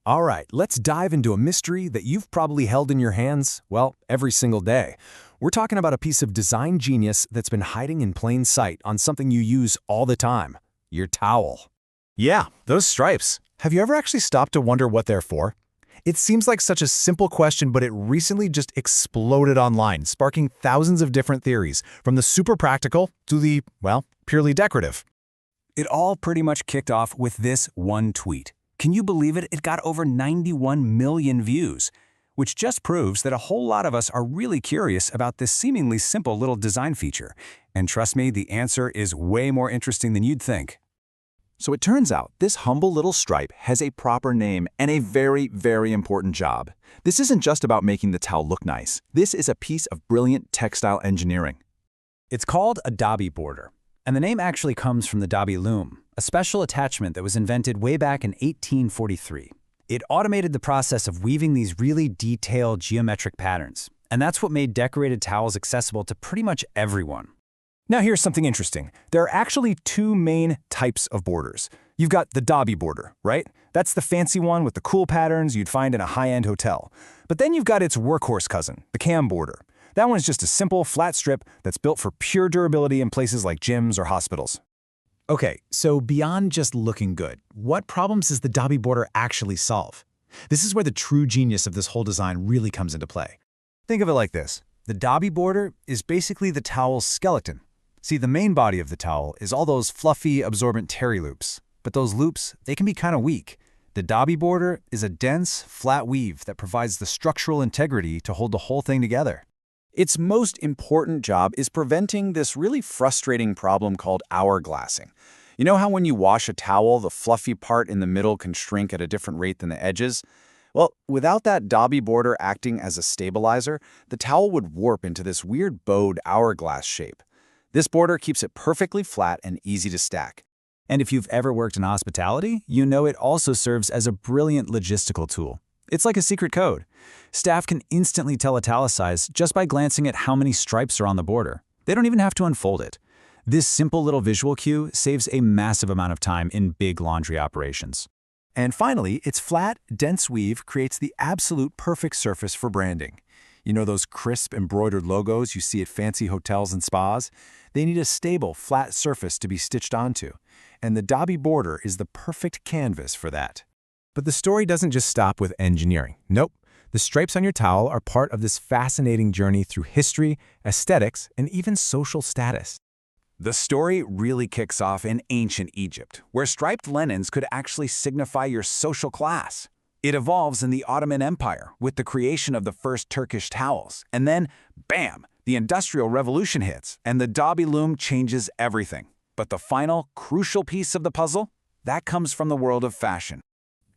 All right, let's dive into a mystery that you've probably held in your hands, well, every single day. We're talking about a piece of design genius that's been hiding in plain sight on something you use all the time, your towel. Yeah, those stripes. Have you ever actually stopped to wonder what they're for? It seems like such a simple question, but it recently just exploded online, sparking thousands of different theories, from the super practical to the, well, purely decorative. It all pretty much kicked off with this one tweet. Can you believe it? It got over 91 million views, which just proves that a whole lot of us are really curious about this seemingly simple little design feature. And trust me, the answer is way more interesting than you'd think. So it turns out this humble little stripe has a proper name and a very, very important job. This isn't just about making the towel look nice. This is a piece of brilliant textile engineering. It's called a Dobby Border, and the name actually comes from the Dobby Loom, a special attachment that was invented way back in 1843. It automated the process of weaving these really detailed geometric patterns, and that's what made decorated towels accessible to pretty much everyone. Now here's something interesting. There are actually two main types of borders. You've got the Dobby border, right? That's the fancy one with the cool patterns you'd find in a high-end hotel. But then you've got its workhorse cousin, the cam border. That one's just a simple, flat strip that's built for pure durability in places like gyms or hospitals. Okay, so beyond just looking good, what problems does the Dobby border actually solve? This is where the true genius of this whole design really comes into play. Think of it like this. The Dobby border is basically the towel's skeleton. See, the main body of the towel is all those fluffy, absorbent terry loops. But those loops, they can be kind of weak. The Dobby border is a dense, flat weave that provides the structural integrity to hold the whole thing together. Its most important job is preventing this really frustrating problem called hourglassing. You know how when you wash a towel, the fluffy part in the middle can shrink at a different rate than the edges? Well, without that Dobby border acting as a stabilizer, the towel would warp into this weird bowed hourglass shape. This border keeps it perfectly flat and easy to stack. And if you've ever worked in hospitality, you know it also serves as a brilliant logistical tool. It's like a secret code. Staff can instantly tell a towel size just by glancing at how many stripes are on the border. They don't even have to unfold it. This simple little visual cue saves a massive amount of time in big laundry operations. And finally, its flat, dense weave creates the absolute perfect surface for branding. You know those crisp embroidered logos you see at fancy hotels and spas? They need a stable, flat surface to be stitched onto, and the Dobby border is the perfect canvas for that. But the story doesn't just stop with engineering. Nope. The stripes on your towel are part of this fascinating journey through history, aesthetics, and even social status. The story really kicks off in ancient Egypt, where striped linens could actually signify your social class. It evolves in the Ottoman Empire with the creation of the first Turkish towels. And then, bam, the Industrial Revolution hits, and the Dobby Loom changes everything. But the final, crucial piece of the puzzle? That comes from the world of fashion.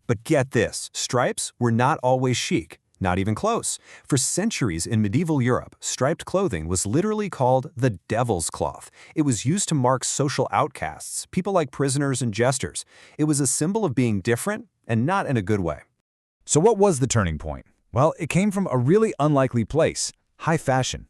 But get this, stripes were not always chic, not even close. For centuries in medieval Europe, striped clothing was literally called the devil's cloth. It was used to mark social outcasts, people like prisoners and jesters. It was a symbol of being different, and not in a good way. So what was the turning point? Well, it came from a really unlikely place, high fashion.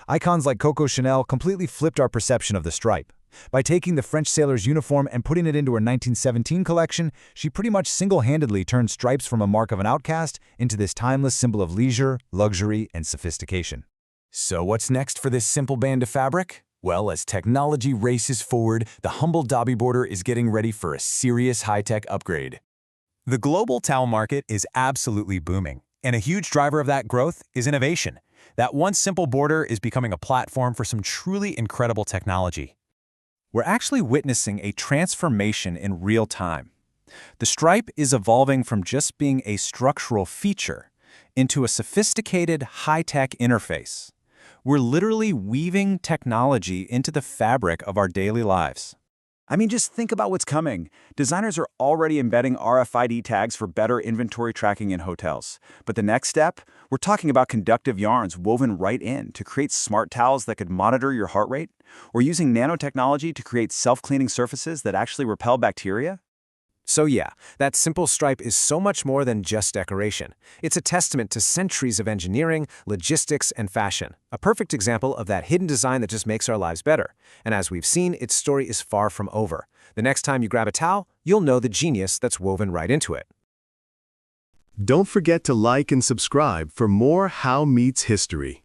Icons like Coco Chanel completely flipped our perception of the stripe. By taking the French sailor's uniform and putting it into her 1917 collection, she pretty much single-handedly turned stripes from a mark of an outcast into this timeless symbol of leisure, luxury, and sophistication. So what's next for this simple band of fabric? Well, as technology races forward, the humble Dobby border is getting ready for a serious high-tech upgrade. The global towel market is absolutely booming, and a huge driver of that growth is innovation. That once simple border is becoming a platform for some truly incredible technology. We're actually witnessing a transformation in real time. The stripe is evolving from just being a structural feature into a sophisticated, high-tech interface. We're literally weaving technology into the fabric of our daily lives. I mean, just think about what's coming. Designers are already embedding RFID tags for better inventory tracking in hotels. But the next step, we're talking about conductive yarns woven right in to create smart towels that could monitor your heart rate, or using nanotechnology to create self-cleaning surfaces that actually repel bacteria. So yeah, that simple stripe is so much more than just decoration. It's a testament to centuries of engineering, logistics, and fashion. A perfect example of that hidden design that just makes our lives better. And as we've seen, its story is far from over. The next time you grab a towel, you'll know the genius that's woven right into it. Don't forget to like and subscribe for more How Meets History.